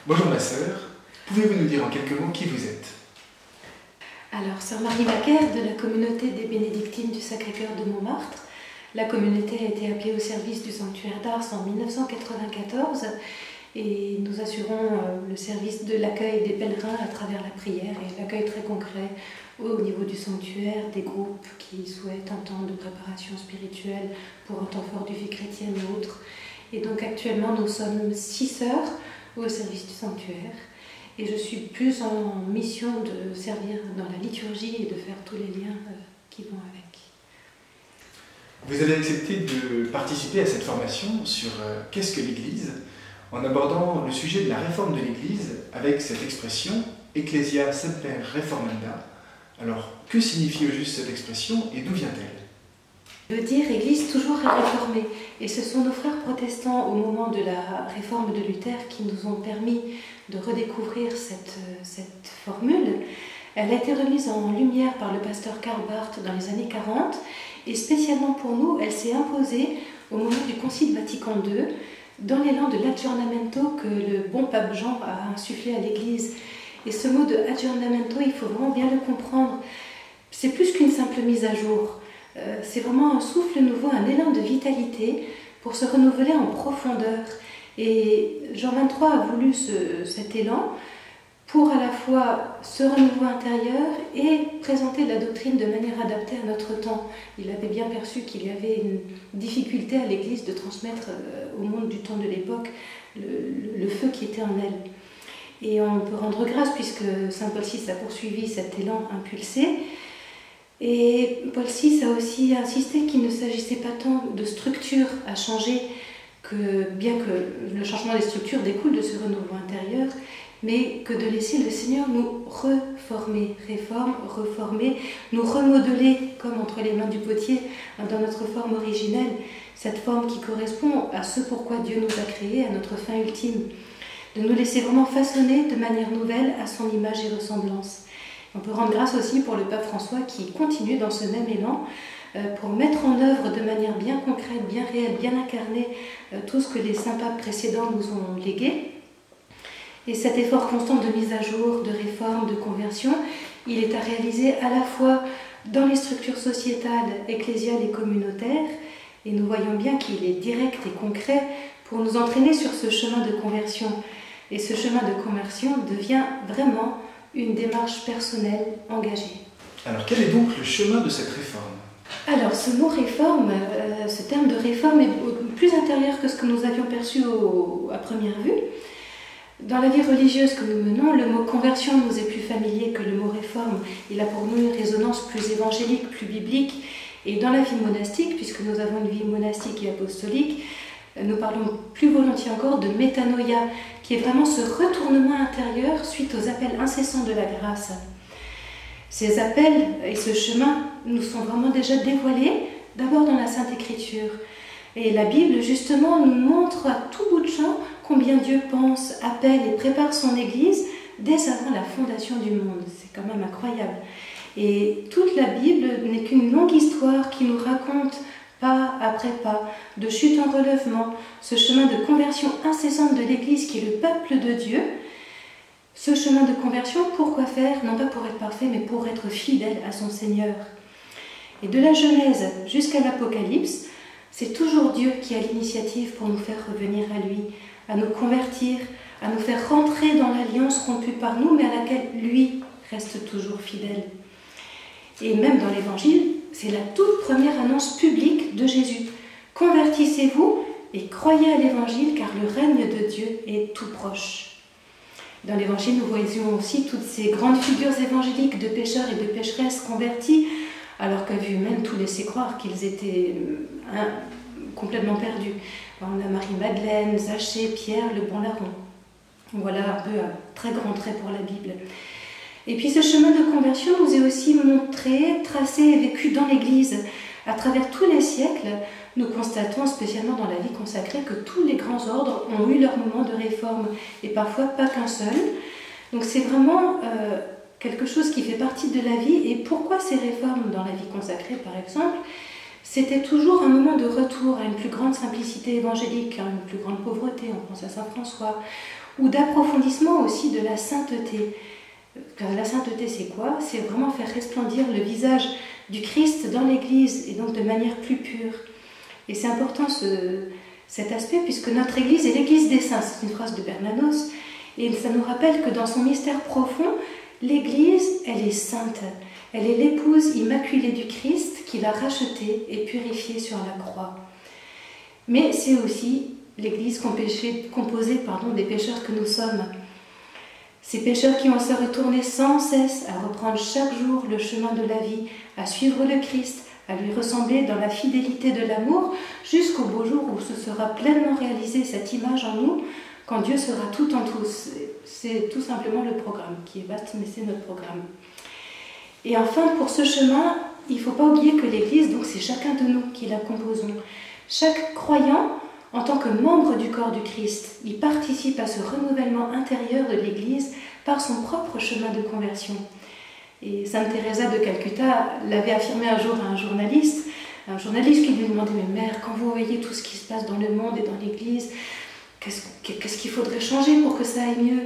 Bonjour ma sœur, pouvez-vous nous dire en quelques mots qui vous êtes? Alors, sœur Marie Macaire de la communauté des Bénédictines du Sacré-Cœur de Montmartre. La communauté a été appelée au service du sanctuaire d'Ars en 1994 et nous assurons le service de l'accueil des pèlerins à travers la prière et l'accueil très concret au niveau du sanctuaire, des groupes qui souhaitent un temps de préparation spirituelle pour un temps fort de vie chrétienne ou autre. Et donc actuellement nous sommes 6 sœurs au service du sanctuaire et je suis plus en mission de servir dans la liturgie et de faire tous les liens qui vont avec. Vous avez accepté de participer à cette formation sur qu'est-ce que l'Église, en abordant le sujet de la réforme de l'Église avec cette expression « Ecclesia semper reformanda ». Alors, que signifie au juste cette expression et d'où vient-elle? Veut dire Église toujours réformée. Et ce sont nos frères protestants au moment de la réforme de Luther qui nous ont permis de redécouvrir cette formule. Elle a été remise en lumière par le pasteur Karl Barth dans les années 40 et spécialement pour nous, elle s'est imposée au moment du Concile Vatican II dans l'élan de l'aggiornamento que le bon pape Jean a insufflé à l'Église. Et ce mot de aggiornamento, il faut vraiment bien le comprendre. C'est plus qu'une simple mise à jour. C'est vraiment un souffle nouveau, un élan de vitalité pour se renouveler en profondeur. Et Jean XXIII a voulu cet élan pour à la fois ce renouveau intérieur et présenter la doctrine de manière adaptée à notre temps. Il avait bien perçu qu'il y avait une difficulté à l'Église de transmettre au monde du temps de l'époque le feu qui était en elle. Et on peut rendre grâce puisque Saint Paul VI a poursuivi cet élan impulsé. Et Paul VI a aussi insisté qu'il ne s'agissait pas tant de structure à changer, bien que le changement des structures découle de ce renouveau intérieur, mais que de laisser le Seigneur nous reformer, reformer, nous remodeler comme entre les mains du potier dans notre forme originelle, cette forme qui correspond à ce pourquoi Dieu nous a créés, à notre fin ultime, de nous laisser vraiment façonner de manière nouvelle à son image et ressemblance. On peut rendre grâce aussi pour le pape François qui continue dans ce même élan pour mettre en œuvre de manière bien concrète, bien réelle, bien incarnée tout ce que les saints papes précédents nous ont légué. Et cet effort constant de mise à jour, de réforme, de conversion, il est à réaliser à la fois dans les structures sociétales, ecclésiales et communautaires, et nous voyons bien qu'il est direct et concret pour nous entraîner sur ce chemin de conversion. Et ce chemin de conversion devient vraiment une démarche personnelle engagée. Alors quel est donc le chemin de cette réforme? Alors ce mot réforme, ce terme de réforme est plus intérieur que ce que nous avions perçu à première vue. Dans la vie religieuse que nous menons, le mot conversion nous est plus familier que le mot réforme. Il a pour nous une résonance plus évangélique, plus biblique. Et dans la vie monastique, puisque nous avons une vie monastique et apostolique, nous parlons plus volontiers encore de métanoïa, qui est vraiment ce retournement intérieur suite aux appels incessants de la grâce. Ces appels et ce chemin nous sont vraiment déjà dévoilés, d'abord dans la Sainte Écriture. Et la Bible, justement, nous montre à tout bout de champ combien Dieu pense, appelle et prépare son Église dès avant la fondation du monde. C'est quand même incroyable. Et toute la Bible n'est qu'une longue histoire qui nous raconte pas après pas, de chute en relèvement, ce chemin de conversion incessante de l'Église qui est le peuple de Dieu. Ce chemin de conversion, pourquoi faire? Non pas pour être parfait, mais pour être fidèle à son Seigneur. Et de la Genèse jusqu'à l'Apocalypse, c'est toujours Dieu qui a l'initiative pour nous faire revenir à lui, à nous convertir, à nous faire rentrer dans l'alliance rompue par nous, mais à laquelle lui reste toujours fidèle. Et même dans l'Évangile, c'est la toute première annonce publique de Jésus. Convertissez-vous et croyez à l'Évangile, car le règne de Dieu est tout proche. Dans l'Évangile, nous voyons aussi toutes ces grandes figures évangéliques de pécheurs et de pécheresses convertis, alors qu'à vue humaine, tout laissait croire qu'ils étaient complètement perdus. On a Marie-Madeleine, Zachée, Pierre, le bon larron. Voilà un peu un très grand trait pour la Bible. Et puis ce chemin de conversion nous est aussi montré, tracé et vécu dans l'Église. À travers tous les siècles, nous constatons, spécialement dans la vie consacrée, que tous les grands ordres ont eu leur moment de réforme, et parfois pas qu'un seul. Donc c'est vraiment quelque chose qui fait partie de la vie. Et pourquoi ces réformes dans la vie consacrée, par exemple? C'était toujours un moment de retour à une plus grande simplicité évangélique, à une plus grande pauvreté, on pense à Saint François, ou d'approfondissement aussi de la sainteté. Car la sainteté, c'est quoi? C'est vraiment faire resplendir le visage du Christ dans l'Église, et donc de manière plus pure. Et c'est important cet aspect, puisque notre Église est l'Église des saints. C'est une phrase de Bernanos, et ça nous rappelle que dans son mystère profond, l'Église, elle est sainte. Elle est l'épouse immaculée du Christ qui l'a rachetée et purifiée sur la croix. Mais c'est aussi l'Église composée des pécheurs que nous sommes. Ces pécheurs qui ont se retourner sans cesse à reprendre chaque jour le chemin de la vie, à suivre le Christ, à lui ressembler dans la fidélité de l'amour, jusqu'au beau jour où ce sera pleinement réalisé cette image en nous, quand Dieu sera tout en tous. C'est tout simplement le programme qui est vaste, mais c'est notre programme. Et enfin, pour ce chemin, il ne faut pas oublier que l'Église, donc c'est chacun de nous qui la composons. Chaque croyant, en tant que membre du corps du Christ, il participe à ce renouvellement intérieur de l'Église par son propre chemin de conversion. Et Sainte Teresa de Calcutta l'avait affirmé un jour à un journaliste qui lui demandait « Mais mère, quand vous voyez tout ce qui se passe dans le monde et dans l'Église, qu'est-ce qu'il faudrait changer pour que ça aille mieux ?»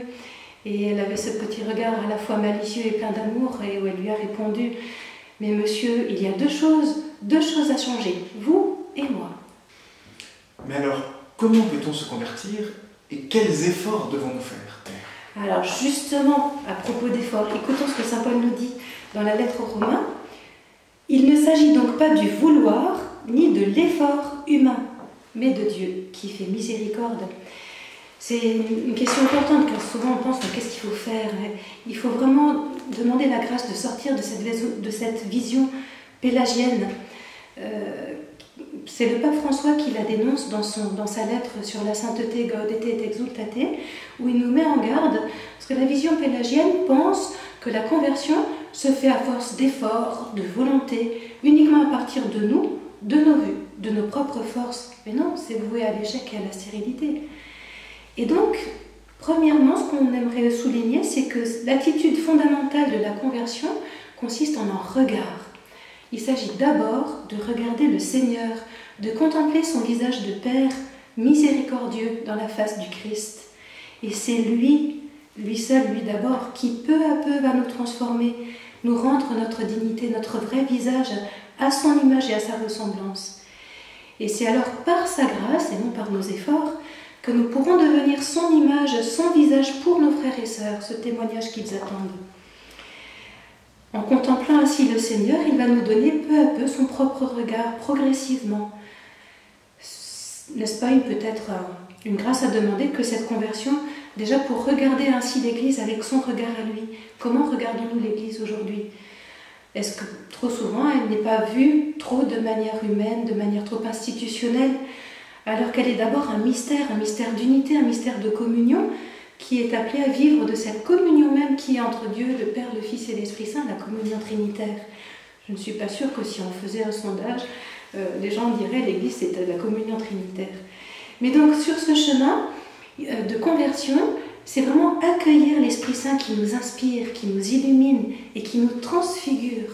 Et elle avait ce petit regard à la fois malicieux et plein d'amour, et où elle lui a répondu « Mais monsieur, il y a deux choses à changer, vous et moi. » Mais alors, comment peut-on se convertir et quels efforts devons-nous faire, Père? Alors justement, à propos d'efforts, écoutons ce que saint Paul nous dit dans la lettre aux Romains. Il ne s'agit donc pas du vouloir ni de l'effort humain, mais de Dieu qui fait miséricorde. C'est une question importante car souvent on pense qu'est-ce qu'il faut faire? Il faut vraiment demander la grâce de sortir de cette vision pélagienne. C'est le pape François qui la dénonce dans sa lettre sur la sainteté Gaudete et Exultate, où il nous met en garde, parce que la vision pélagienne pense que la conversion se fait à force d'efforts, de volonté, uniquement à partir de nous, de nos vues, de nos propres forces. Mais non, c'est voué à l'échec et à la stérilité. Et donc, premièrement, ce qu'on aimerait souligner, c'est que l'attitude fondamentale de la conversion consiste en un regard. Il s'agit d'abord de regarder le Seigneur, de contempler son visage de Père miséricordieux dans la face du Christ. Et c'est lui seul, lui d'abord, qui peu à peu va nous transformer, nous rendre notre dignité, notre vrai visage à son image et à sa ressemblance. Et c'est alors par sa grâce, et non par nos efforts, que nous pourrons devenir son image, son visage pour nos frères et sœurs, ce témoignage qu'ils attendent. En contemplant ainsi le Seigneur, il va nous donner peu à peu son propre regard, progressivement. N'est-ce pas peut-être une grâce à demander que cette conversion, déjà pour regarder ainsi l'Église avec son regard à lui, comment regardons-nous l'Église aujourd'hui? Est-ce que trop souvent elle n'est pas vue trop de manière humaine, de manière trop institutionnelle, alors qu'elle est d'abord un mystère d'unité, un mystère de communion, qui est appelé à vivre de cette communion même qui est entre Dieu, le Père, le Fils et l'Esprit Saint, la communion trinitaire. Je ne suis pas sûre que si on faisait un sondage, les gens diraient l'Église c'est la communion trinitaire. Mais donc sur ce chemin de conversion, c'est vraiment accueillir l'Esprit Saint qui nous inspire, qui nous illumine et qui nous transfigure.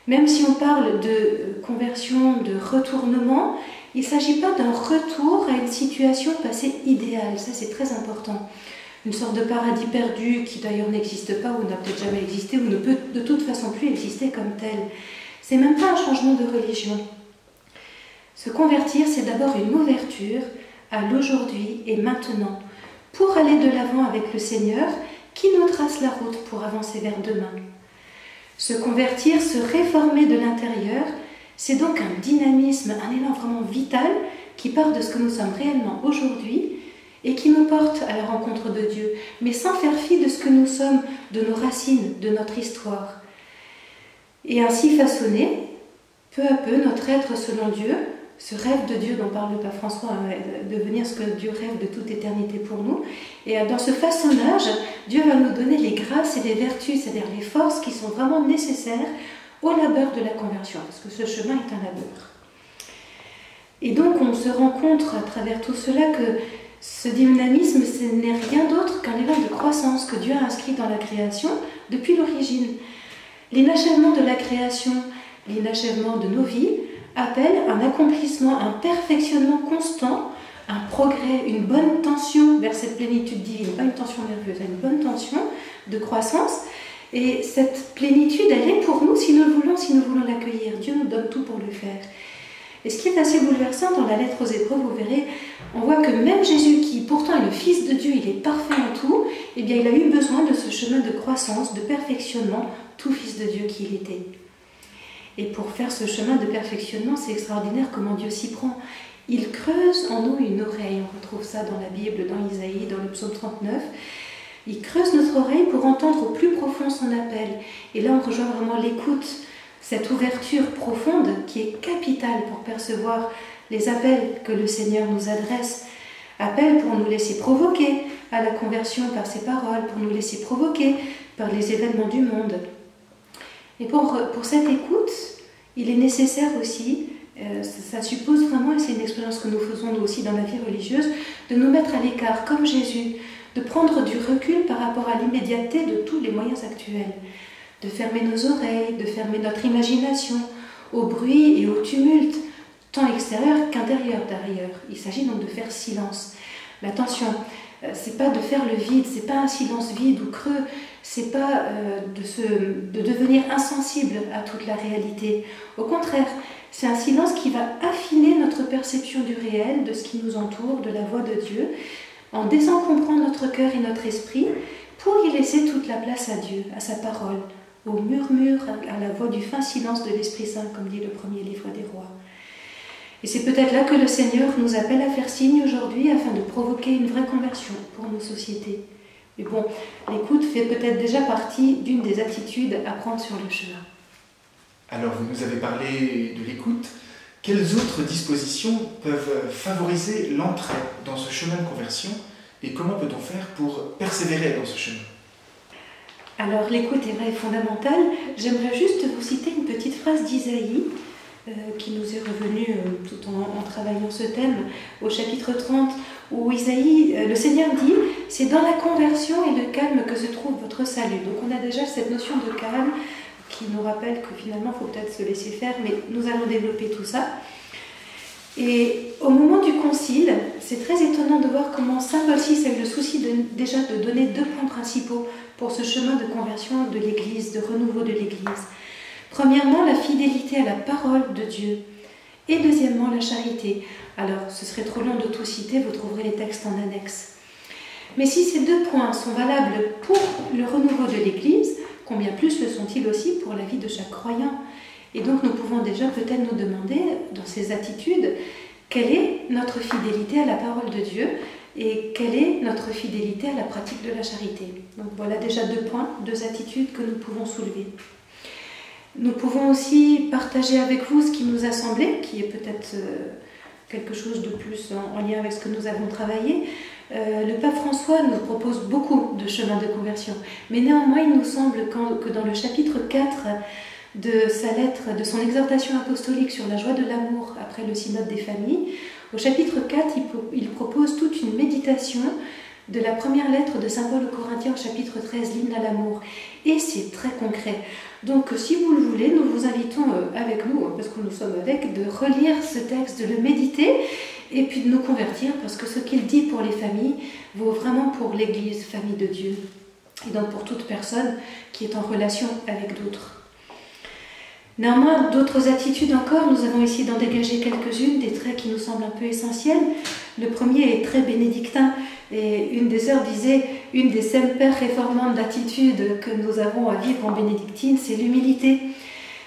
Même si on parle de conversion, de retournement, il ne s'agit pas d'un retour à une situation passée idéale, ça c'est très important. Une sorte de paradis perdu qui d'ailleurs n'existe pas ou n'a peut-être jamais existé ou ne peut de toute façon plus exister comme tel. C'est même pas un changement de religion. Se convertir, c'est d'abord une ouverture à l'aujourd'hui et maintenant, pour aller de l'avant avec le Seigneur qui nous trace la route pour avancer vers demain. Se convertir, se réformer de l'intérieur, c'est donc un dynamisme, un élan vraiment vital qui part de ce que nous sommes réellement aujourd'hui et qui nous porte à la rencontre de Dieu, mais sans faire fi de ce que nous sommes, de nos racines, de notre histoire. Et ainsi façonner, peu à peu, notre être selon Dieu, ce rêve de Dieu dont parle le pape François, devenir ce que Dieu rêve de toute éternité pour nous. Et dans ce façonnage, Dieu va nous donner les grâces et les vertus, c'est-à-dire les forces qui sont vraiment nécessaires au labeur de la conversion, parce que ce chemin est un labeur. Et donc on se rend compte à travers tout cela que ce dynamisme, ce n'est rien d'autre qu'un élan de croissance que Dieu a inscrit dans la création depuis l'origine. L'inachèvement de la création, l'inachèvement de nos vies, appelle un accomplissement, un perfectionnement constant, un progrès, une bonne tension vers cette plénitude divine, pas une tension nerveuse, une bonne tension de croissance. Et cette plénitude, elle est pour nous si nous le voulons l'accueillir. Dieu nous donne tout pour le faire. Et ce qui est assez bouleversant dans la lettre aux Hébreux, vous verrez, on voit que même Jésus, qui pourtant est le Fils de Dieu, il est parfait en tout, eh bien il a eu besoin de ce chemin de croissance, de perfectionnement, tout Fils de Dieu qu'il était. Et pour faire ce chemin de perfectionnement, c'est extraordinaire comment Dieu s'y prend. Il creuse en nous une oreille, on retrouve ça dans la Bible, dans Isaïe, dans le psaume 39. Il creuse notre oreille pour entendre au plus profond son appel. Et là, on rejoint vraiment l'écoute, cette ouverture profonde qui est capitale pour percevoir les appels que le Seigneur nous adresse. Appels pour nous laisser provoquer à la conversion par ses paroles, pour nous laisser provoquer par les événements du monde. Et pour cette écoute, il est nécessaire aussi, ça suppose vraiment, et c'est une expérience que nous faisons nous aussi dans la vie religieuse, de nous mettre à l'écart comme Jésus, de prendre du recul par rapport à l'immédiateté de tous les moyens actuels, de fermer nos oreilles, de fermer notre imagination au bruit et au tumulte, tant extérieur qu'intérieur d'ailleurs. Il s'agit donc de faire silence. Mais attention, c'est pas de faire le vide, c'est pas un silence vide ou creux, c'est pas de devenir insensible à toute la réalité. Au contraire, c'est un silence qui va affiner notre perception du réel, de ce qui nous entoure, de la voix de Dieu, en désencombrant notre cœur et notre esprit pour y laisser toute la place à Dieu, à sa parole, au murmure, à la voix du fin silence de l'Esprit Saint, comme dit le premier livre des rois. Et c'est peut-être là que le Seigneur nous appelle à faire signe aujourd'hui afin de provoquer une vraie conversion pour nos sociétés. Mais bon, l'écoute fait peut-être déjà partie d'une des attitudes à prendre sur le chemin. Alors, vous nous avez parlé de l'écoute. Quelles autres dispositions peuvent favoriser l'entrée dans ce chemin de conversion et comment peut-on faire pour persévérer dans ce chemin? Alors, l'écoute est vraie et fondamentale. J'aimerais juste vous citer une petite phrase d'Isaïe qui nous est revenue tout en travaillant ce thème au chapitre 30 où Isaïe, le Seigneur dit « C'est dans la conversion et le calme que se trouve votre salut ». Donc on a déjà cette notion de calme qui nous rappelle que finalement il faut peut-être se laisser faire, mais nous allons développer tout ça. Et au moment du concile, c'est très étonnant de voir comment saint Paul VI a eu le souci déjà de donner 2 points principaux pour ce chemin de conversion de l'Église, de renouveau de l'Église. Premièrement, la fidélité à la parole de Dieu. Et deuxièmement, la charité. Alors, ce serait trop long de tout citer, vous trouverez les textes en annexe. Mais si ces 2 points sont valables pour le renouveau de l'Église, combien plus le sont-ils aussi pour la vie de chaque croyant? Et donc, nous pouvons déjà peut-être nous demander, dans ces attitudes, quelle est notre fidélité à la parole de Dieu et quelle est notre fidélité à la pratique de la charité. Donc voilà déjà 2 points, 2 attitudes que nous pouvons soulever. Nous pouvons aussi partager avec vous ce qui nous a semblé, qui est peut-être quelque chose de plus en lien avec ce que nous avons travaillé. Le pape François nous propose beaucoup de chemins de conversion, mais néanmoins il nous semble que dans le chapitre 4 de sa lettre, de son exhortation apostolique sur la joie de l'amour après le synode des familles, au chapitre 4 il propose toute une méditation de la première lettre de saint Paul aux Corinthiens au chapitre 13, l'hymne à l'amour. Et c'est très concret. Donc si vous le voulez, nous vous invitons avec nous, parce que nous sommes avec, de relire ce texte, de le méditer, et puis de nous convertir, parce que ce qu'il dit pour les familles vaut vraiment pour l'Église, famille de Dieu, et donc pour toute personne qui est en relation avec d'autres. Néanmoins, d'autres attitudes encore, nous avons essayé d'en dégager quelques-unes, des traits qui nous semblent un peu essentiels. Le premier est très bénédictin, et une des sœurs disait, une des semper réformantes d'attitudes que nous avons à vivre en bénédictine, c'est l'humilité.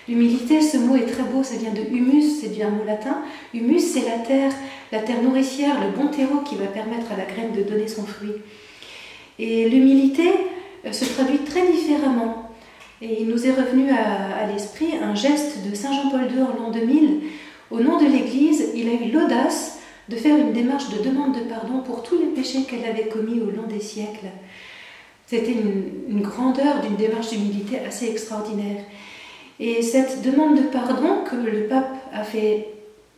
L'humilité, ce mot est très beau, ça vient de humus, c'est un mot latin. Humus, c'est la terre nourricière, le bon terreau qui va permettre à la graine de donner son fruit. Et l'humilité se traduit très différemment. Et il nous est revenu à l'esprit un geste de saint Jean-Paul II en l'an 2000. Au nom de l'Église, il a eu l'audace de faire une démarche de demande de pardon pour tous les péchés qu'elle avait commis au long des siècles. C'était une grandeur d'une démarche d'humilité assez extraordinaire. Et cette demande de pardon que le pape a fait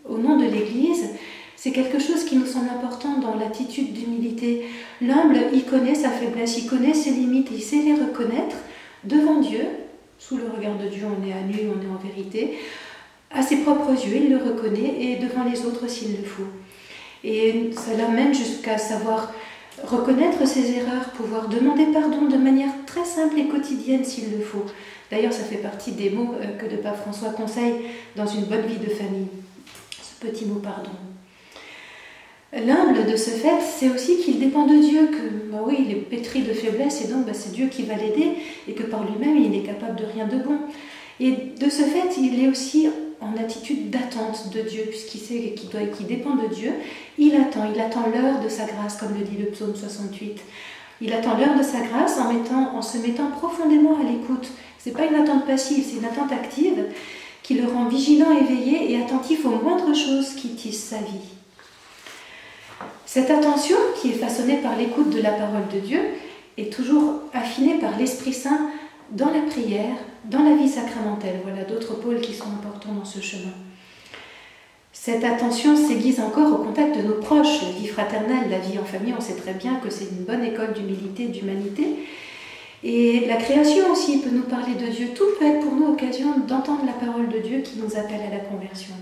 au nom de l'Église, c'est quelque chose qui nous semble important dans l'attitude d'humilité. L'humble, il connaît sa faiblesse, il connaît ses limites, il sait les reconnaître devant Dieu. Sous le regard de Dieu, on est à nu, on est en vérité. À ses propres yeux, il le reconnaît et devant les autres s'il le faut. Et cela mène jusqu'à savoir reconnaître ses erreurs, pouvoir demander pardon de manière très simple et quotidienne s'il le faut. D'ailleurs, ça fait partie des mots que le pape François conseille dans une bonne vie de famille, ce petit mot pardon. L'humble, de ce fait, c'est aussi qu'il dépend de Dieu, que oui, il est pétri de faiblesse et donc c'est Dieu qui va l'aider et que par lui-même, il n'est capable de rien de bon. Et de ce fait, il est aussi en attitude d'attente de Dieu, puisqu'il sait qu'il dépend de Dieu. Il attend l'heure de sa grâce, comme le dit le psaume 68. Il attend l'heure de sa grâce en se mettant profondément à l'écoute. Ce n'est pas une attente passive, c'est une attente active qui le rend vigilant, éveillé et attentif aux moindres choses qui tissent sa vie. Cette attention, qui est façonnée par l'écoute de la parole de Dieu, est toujours affinée par l'Esprit Saint dans la prière, dans la vie sacramentelle. Voilà d'autres pôles qui sont importants dans ce chemin. Cette attention s'aiguise encore au contact de nos proches, la vie fraternelle, la vie en famille, on sait très bien que c'est une bonne école d'humilité, d'humanité. Et la création aussi peut nous parler de Dieu. Tout peut être pour nous occasion d'entendre la parole de Dieu qui nous appelle à la conversion.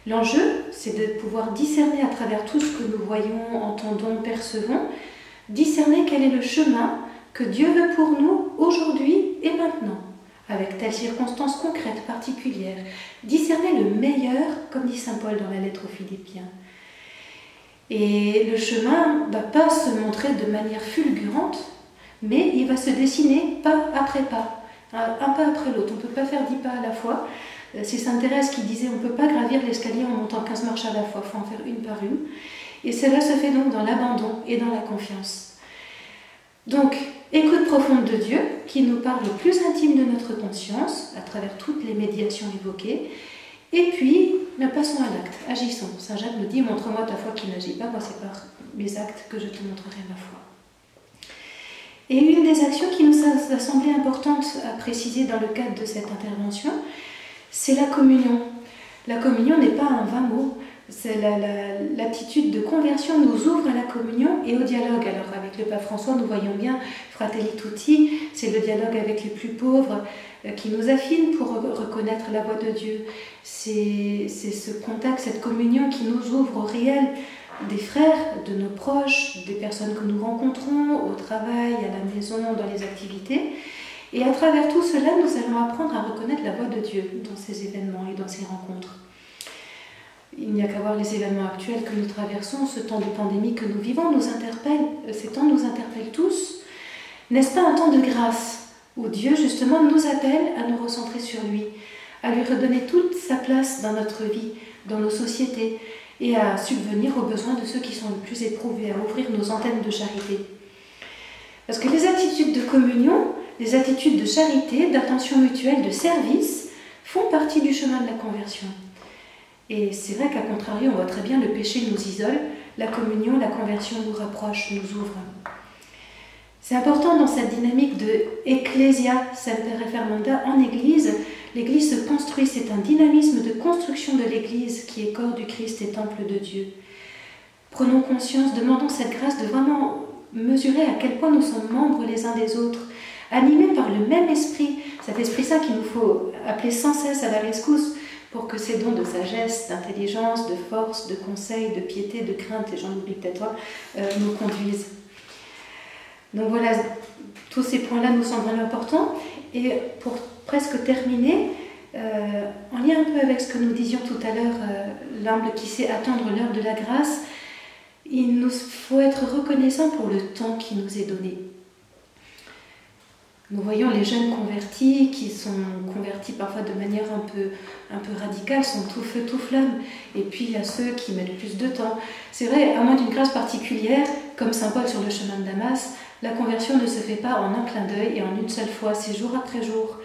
L'enjeu, c'est de pouvoir discerner à travers tout ce que nous voyons, entendons, percevons, discerner quel est le chemin que Dieu veut pour nous aujourd'hui et maintenant, avec telle circonstance concrète, particulière. Discerner le meilleur, comme dit saint Paul dans la lettre aux Philippiens. Et le chemin ne va pas se montrer de manière fulgurante, mais il va se dessiner pas après pas, un pas après l'autre. On ne peut pas faire 10 pas à la fois. C'est sainte Thérèse qui disait on ne peut pas gravir l'escalier en montant 15 marches à la fois, il faut en faire une par une. Et cela se fait donc dans l'abandon et dans la confiance. Donc, écoute profonde de Dieu qui nous parle au plus intime de notre conscience, à travers toutes les médiations évoquées. Et puis, passons à l'acte, agissons. Saint Jacques nous dit montre-moi ta foi qui n'agit pas, moi c'est par mes actes que je te montrerai ma foi. Et une des actions qui nous a semblé importante à préciser dans le cadre de cette intervention, c'est la communion. La communion n'est pas un vain mot, c'est l'attitude de conversion nous ouvre à la communion et au dialogue. Alors avec le pape François, nous voyons bien Fratelli Tutti, c'est le dialogue avec les plus pauvres qui nous affine pour reconnaître la voix de Dieu. C'est ce contact, cette communion qui nous ouvre au réel des frères, de nos proches, des personnes que nous rencontrons au travail, à la maison, dans les activités. Et à travers tout cela, nous allons apprendre à reconnaître la voix de Dieu dans ces événements et dans ces rencontres. Il n'y a qu'à voir les événements actuels que nous traversons, ce temps de pandémie que nous vivons nous interpelle, ces temps nous interpellent tous. N'est-ce pas un temps de grâce où Dieu justement nous appelle à nous recentrer sur lui, à lui redonner toute sa place dans notre vie, dans nos sociétés, et à subvenir aux besoins de ceux qui sont le plus éprouvés, à ouvrir nos antennes de charité. Parce que les attitudes de communion, les attitudes de charité, d'attention mutuelle, de service, font partie du chemin de la conversion. Et c'est vrai qu'à contrario, on voit très bien, le péché nous isole, la communion, la conversion nous rapproche, nous ouvre. C'est important dans cette dynamique de Ecclesia Semper Refermanda en Église. L'Église se construit, c'est un dynamisme de construction de l'Église qui est corps du Christ et temple de Dieu. Prenons conscience, demandons cette grâce de vraiment mesurer à quel point nous sommes membres les uns des autres, animés par le même esprit, cet Esprit Saint qu'il nous faut appeler sans cesse à la rescousse pour que ces dons de sagesse, d'intelligence, de force, de conseil, de piété, de crainte, et j'en oublie peut-être nous conduisent. Donc voilà, tous ces points-là nous semblent importants. Et pour presque terminer, en lien un peu avec ce que nous disions tout à l'heure, l'humble qui sait attendre l'heure de la grâce, il nous faut être reconnaissant pour le temps qui nous est donné. Nous voyons les jeunes convertis qui sont convertis parfois de manière un peu radicale, sont tout feu, tout flamme. Et puis il y a ceux qui mettent plus de temps. C'est vrai, à moins d'une grâce particulière, comme saint Paul sur le chemin de Damas, la conversion ne se fait pas en un clin d'œil et en une seule fois, c'est jour après jour.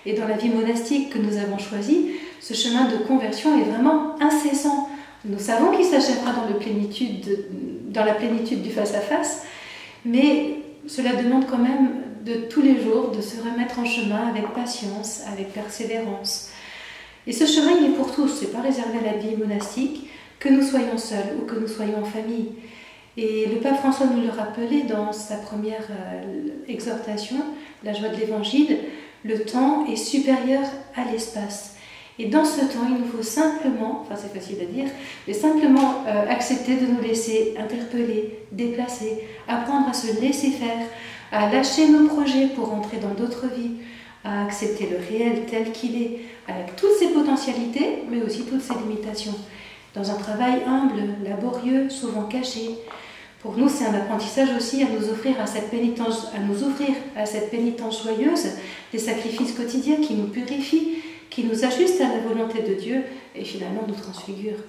Et dans la vie monastique que nous avons choisie, ce chemin de conversion est vraiment incessant. Nous savons qu'il s'achèvera dans la plénitude du face-à-face, mais cela demande quand même de tous les jours de se remettre en chemin avec patience, avec persévérance. Et ce chemin, il est pour tous, ce n'est pas réservé à la vie monastique, que nous soyons seuls ou que nous soyons en famille. Et le pape François nous le rappelait dans sa première exhortation, la joie de l'Évangile, le temps est supérieur à l'espace. Et dans ce temps, il nous faut simplement, enfin c'est facile à dire, mais simplement accepter de nous laisser interpeller, déplacer, apprendre à se laisser faire, à lâcher nos projets pour entrer dans d'autres vies, à accepter le réel tel qu'il est, avec toutes ses potentialités, mais aussi toutes ses limitations. Dans un travail humble, laborieux, souvent caché. Pour nous, c'est un apprentissage aussi à nous offrir à cette pénitence joyeuse, des sacrifices quotidiens qui nous purifient, qui nous ajustent à la volonté de Dieu et finalement nous transfigurent.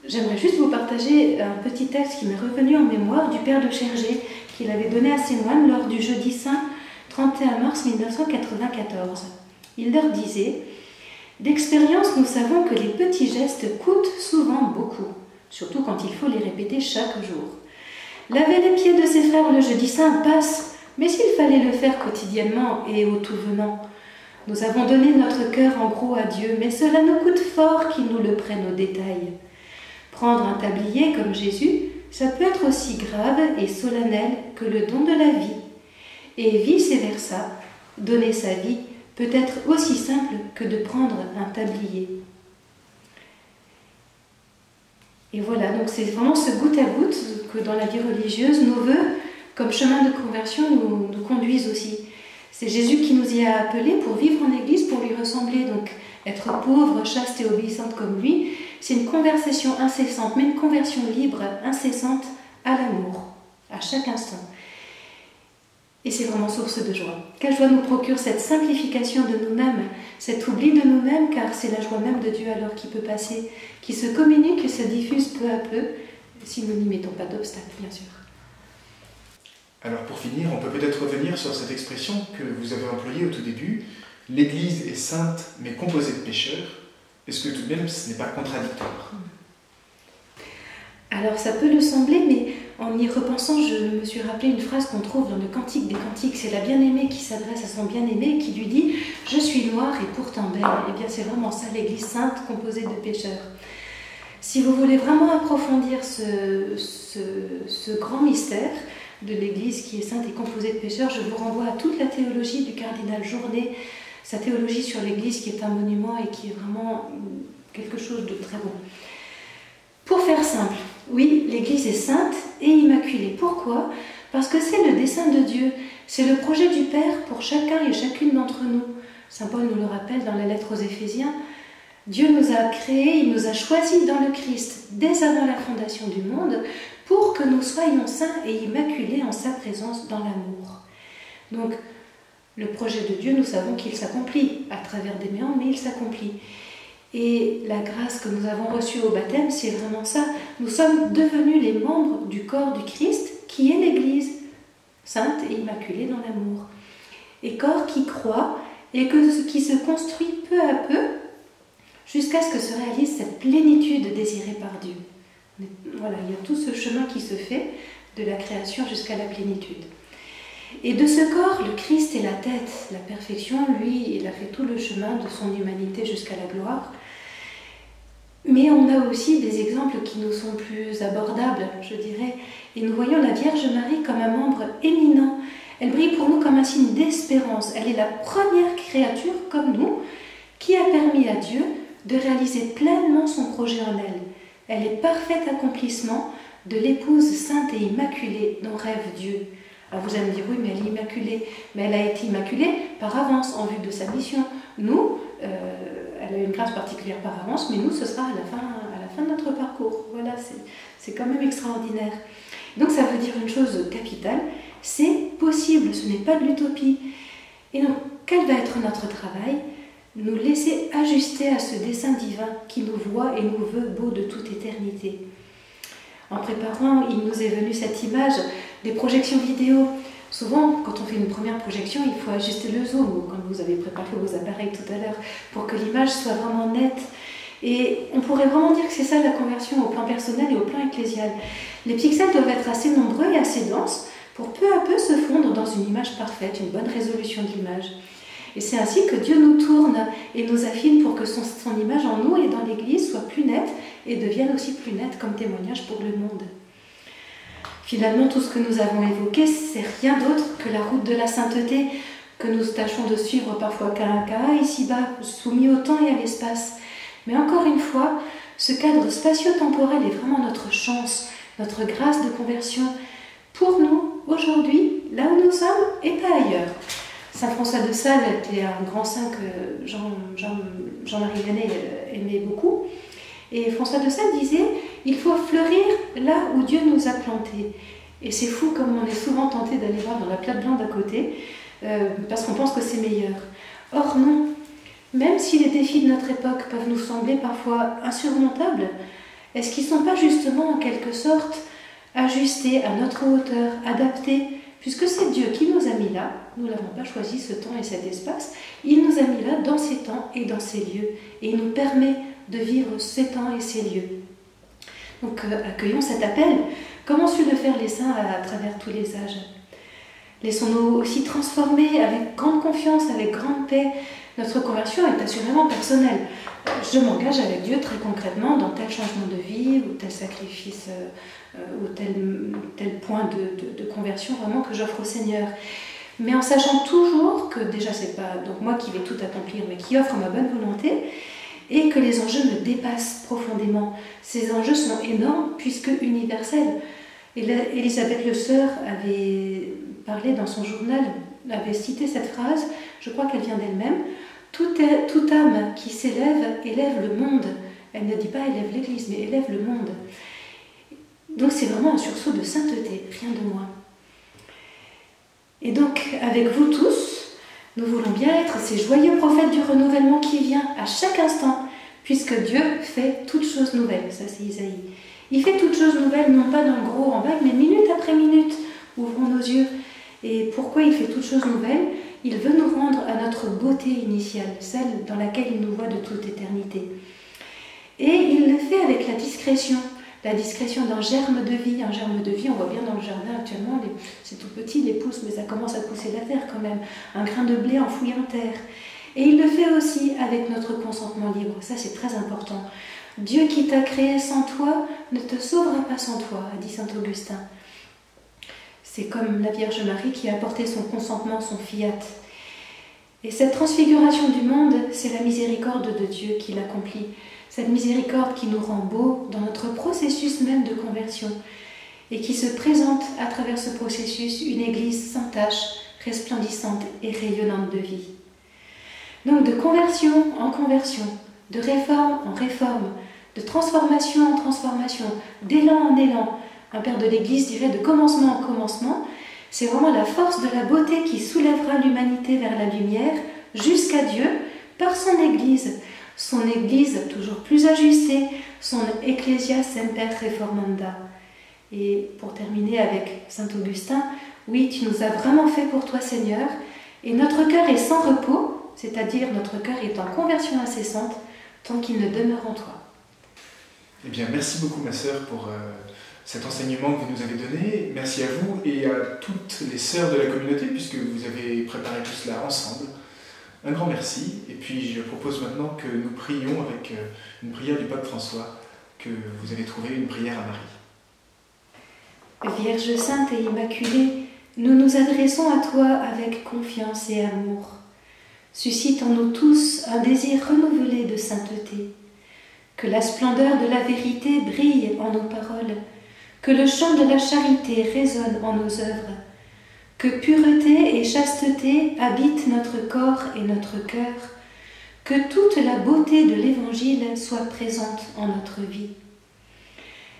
J'aimerais juste vous partager un petit texte qui m'est revenu en mémoire du père de Chergé, qu'il avait donné à ses moines lors du Jeudi Saint 31 mars 1994. Il leur disait « D'expérience, nous savons que les petits gestes coûtent souvent beaucoup, surtout quand il faut les répéter chaque jour. Laver les pieds de ses frères le Jeudi Saint passe, mais s'il fallait le faire quotidiennement et au tout venant, nous avons donné notre cœur en gros à Dieu, mais cela nous coûte fort qu'il nous le prenne au détail. Prendre un tablier comme Jésus, ça peut être aussi grave et solennel que le don de la vie. Et vice-versa, donner sa vie peut être aussi simple que de prendre un tablier. » Et voilà, donc c'est vraiment ce goutte à goutte que dans la vie religieuse, nos vœux, comme chemin de conversion, nous conduisent aussi. C'est Jésus qui nous y a appelés pour vivre en Église, pour lui ressembler, donc être pauvre, chaste et obéissante comme lui. C'est une conversation incessante, mais une conversion libre, incessante à l'amour, à chaque instant. Et c'est vraiment source de joie. Quelle joie nous procure cette simplification de nous-mêmes, cet oubli de nous-mêmes, car c'est la joie même de Dieu alors qui peut passer, qui se communique et se diffuse peu à peu, si nous n'y mettons pas d'obstacle, bien sûr. Alors pour finir, on peut peut-être revenir sur cette expression que vous avez employée au tout début. L'Église est sainte, mais composée de pécheurs. Est-ce que tout de même, ce n'est pas contradictoire? Alors ça peut le sembler, mais en y repensant, je me suis rappelé une phrase qu'on trouve dans le Cantique des Cantiques. C'est la bien-aimée qui s'adresse à son bien-aimé, qui lui dit « Je suis noire et pourtant belle ». Eh bien c'est vraiment ça, l'Église sainte composée de pécheurs. Si vous voulez vraiment approfondir ce grand mystère de l'Église qui est sainte et composée de pécheurs, je vous renvoie à toute la théologie du cardinal Journet, sa théologie sur l'Église qui est un monument et qui est vraiment quelque chose de très bon. Pour faire simple, oui, l'Église est sainte et immaculée. Pourquoi? Parce que c'est le dessein de Dieu, c'est le projet du Père pour chacun et chacune d'entre nous. Saint Paul nous le rappelle dans la lettre aux Éphésiens. Dieu nous a créés, il nous a choisis dans le Christ dès avant la fondation du monde pour que nous soyons saints et immaculés en sa présence dans l'amour. Donc, le projet de Dieu, nous savons qu'il s'accomplit à travers des méandres, mais il s'accomplit. Et la grâce que nous avons reçue au baptême, c'est vraiment ça. Nous sommes devenus les membres du corps du Christ, qui est l'Église, sainte et immaculée dans l'amour. Et corps qui croit et qui se construit peu à peu jusqu'à ce que se réalise cette plénitude désirée par Dieu. Voilà, il y a tout ce chemin qui se fait de la création jusqu'à la plénitude. Et de ce corps, le Christ est la tête, la perfection, lui, il a fait tout le chemin de son humanité jusqu'à la gloire. Mais on a aussi des exemples qui nous sont plus abordables, je dirais, et nous voyons la Vierge Marie comme un membre éminent. Elle brille pour nous comme un signe d'espérance. Elle est la première créature, comme nous, qui a permis à Dieu de réaliser pleinement son projet en elle. Elle est parfait accomplissement de l'épouse sainte et immaculée dont rêve Dieu. Alors vous allez me dire, oui, mais elle est immaculée. Mais elle a été immaculée par avance, en vue de sa mission. Nous, elle a eu une grâce particulière par avance, mais nous, ce sera à la fin de notre parcours. Voilà, c'est quand même extraordinaire. Donc ça veut dire une chose capitale, c'est possible, ce n'est pas de l'utopie. Et donc, quel va être notre travail? Nous laisser ajuster à ce dessein divin qui nous voit et nous veut beaux de toute éternité. En préparant, il nous est venu cette image des projections vidéo. Souvent, quand on fait une première projection, il faut ajuster le zoom, comme vous avez préparé vos appareils tout à l'heure, pour que l'image soit vraiment nette. Et on pourrait vraiment dire que c'est ça la conversion au plan personnel et au plan ecclésial. Les pixels doivent être assez nombreux et assez denses pour peu à peu se fondre dans une image parfaite, une bonne résolution de l'image. Et c'est ainsi que Dieu nous tourne et nous affine pour que son image en nous et dans l'Église soit plus nette et devienne aussi plus nette comme témoignage pour le monde. Finalement, tout ce que nous avons évoqué, c'est rien d'autre que la route de la sainteté. que nous tâchons de suivre parfois cas à cas, ici-bas, soumis au temps et à l'espace. Mais encore une fois, ce cadre spatio-temporel est vraiment notre chance, notre grâce de conversion pour nous, aujourd'hui, là où nous sommes et pas ailleurs. Saint François de Sales était un grand saint que Jean-Marie Vianney aimait beaucoup. Et François de Sales disait « Il faut fleurir là où Dieu nous a plantés ». Et c'est fou comme on est souvent tenté d'aller voir dans la plate-blanche d'à côté, parce qu'on pense que c'est meilleur. Or non, même si les défis de notre époque peuvent nous sembler parfois insurmontables, est-ce qu'ils ne sont pas justement en quelque sorte ajustés à notre hauteur, adaptés, puisque c'est Dieu qui nous a mis là, nous ne l'avons pas choisi ce temps et cet espace, il nous a mis là dans ces temps et dans ces lieux, et il nous permet de vivre ces temps et ces lieux. Donc accueillons cet appel, comme ont su le faire les saints à travers tous les âges. Laissons-nous aussi transformer avec grande confiance, avec grande paix. Notre conversion est assurément personnelle. Je m'engage avec Dieu très concrètement dans tel changement de vie ou tel sacrifice ou tel point de conversion vraiment que j'offre au Seigneur. Mais en sachant toujours que déjà c'est pas donc moi qui vais tout accomplir, mais qui offre ma bonne volonté et que les enjeux me dépassent profondément. Ces enjeux sont énormes puisque universels. Et Elisabeth Le Sœur avait parlé dans son journal, avait cité cette phrase, je crois qu'elle vient d'elle-même, toute âme qui s'élève, élève le monde. Elle ne dit pas élève l'Église, mais élève le monde. Donc c'est vraiment un sursaut de sainteté, rien de moins. Et donc, avec vous tous, nous voulons bien être ces joyeux prophètes du renouvellement qui vient à chaque instant, puisque Dieu fait toutes choses nouvelles. Ça, c'est Isaïe. Il fait toutes choses nouvelles, non pas d'un gros en vague, mais minute après minute. Ouvrons nos yeux. Et pourquoi il fait toutes choses nouvelles? Il veut nous rendre à notre beauté initiale, celle dans laquelle il nous voit de toute éternité. Et il le fait avec la discrétion d'un germe de vie. Un germe de vie, on voit bien dans le jardin actuellement, c'est tout petit, les pousses, mais ça commence à pousser la terre quand même. Un grain de blé enfoui en terre. Et il le fait aussi avec notre consentement libre. Ça, c'est très important. Dieu qui t'a créé sans toi ne te sauvera pas sans toi, a dit saint Augustin. C'est comme la Vierge Marie qui a apporté son consentement, son fiat. Et cette transfiguration du monde, c'est la miséricorde de Dieu qui l'accomplit. Cette miséricorde qui nous rend beaux dans notre processus même de conversion et qui se présente à travers ce processus une Église sans tache, resplendissante et rayonnante de vie. Donc de conversion en conversion, de réforme en réforme, de transformation en transformation, d'élan en élan, un père de l'Église dirait de commencement en commencement, c'est vraiment la force de la beauté qui soulèvera l'humanité vers la lumière jusqu'à Dieu par son Église toujours plus ajustée, son Ecclesia Semper Reformanda. Et pour terminer avec saint Augustin, oui, tu nous as vraiment fait pour toi Seigneur, et notre cœur est sans repos, c'est-à-dire notre cœur est en conversion incessante, tant qu'il ne demeure en toi. Eh bien, merci beaucoup ma sœur pour cet enseignement que vous nous avez donné. Merci à vous et à toutes les sœurs de la communauté puisque vous avez préparé tout cela ensemble. Un grand merci. Et puis je propose maintenant que nous prions avec une prière du pape François, que vous avez trouvé une prière à Marie. Vierge sainte et immaculée, nous nous adressons à toi avec confiance et amour. Suscite en nous tous un désir renouvelé de sainteté. Que la splendeur de la vérité brille en nos paroles, que le chant de la charité résonne en nos œuvres, que pureté et chasteté habitent notre corps et notre cœur, que toute la beauté de l'Évangile soit présente en notre vie.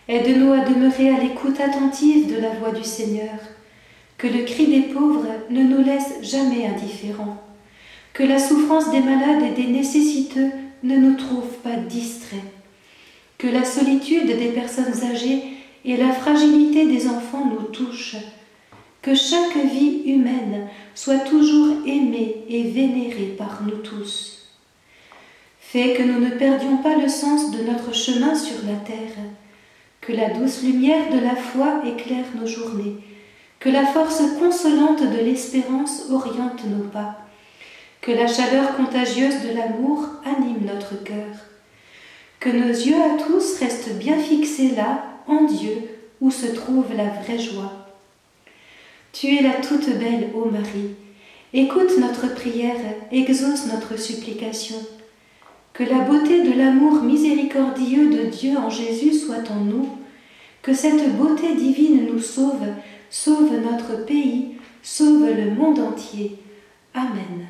Aide-nous à demeurer à l'écoute attentive de la voix du Seigneur, que le cri des pauvres ne nous laisse jamais indifférents, que la souffrance des malades et des nécessiteux ne nous trouve pas distraits, que la solitude des personnes âgées et la fragilité des enfants nous touchent, que chaque vie humaine soit toujours aimée et vénérée par nous tous. Fais que nous ne perdions pas le sens de notre chemin sur la terre, que la douce lumière de la foi éclaire nos journées, que la force consolante de l'espérance oriente nos pas, que la chaleur contagieuse de l'amour anime notre cœur, que nos yeux à tous restent bien fixés là, en Dieu, où se trouve la vraie joie. Tu es la toute belle, ô Marie, Écoute notre prière, exauce notre supplication. Que la beauté de l'amour miséricordieux de Dieu en Jésus soit en nous, que cette beauté divine nous sauve, sauve notre pays, sauve le monde entier. Amen.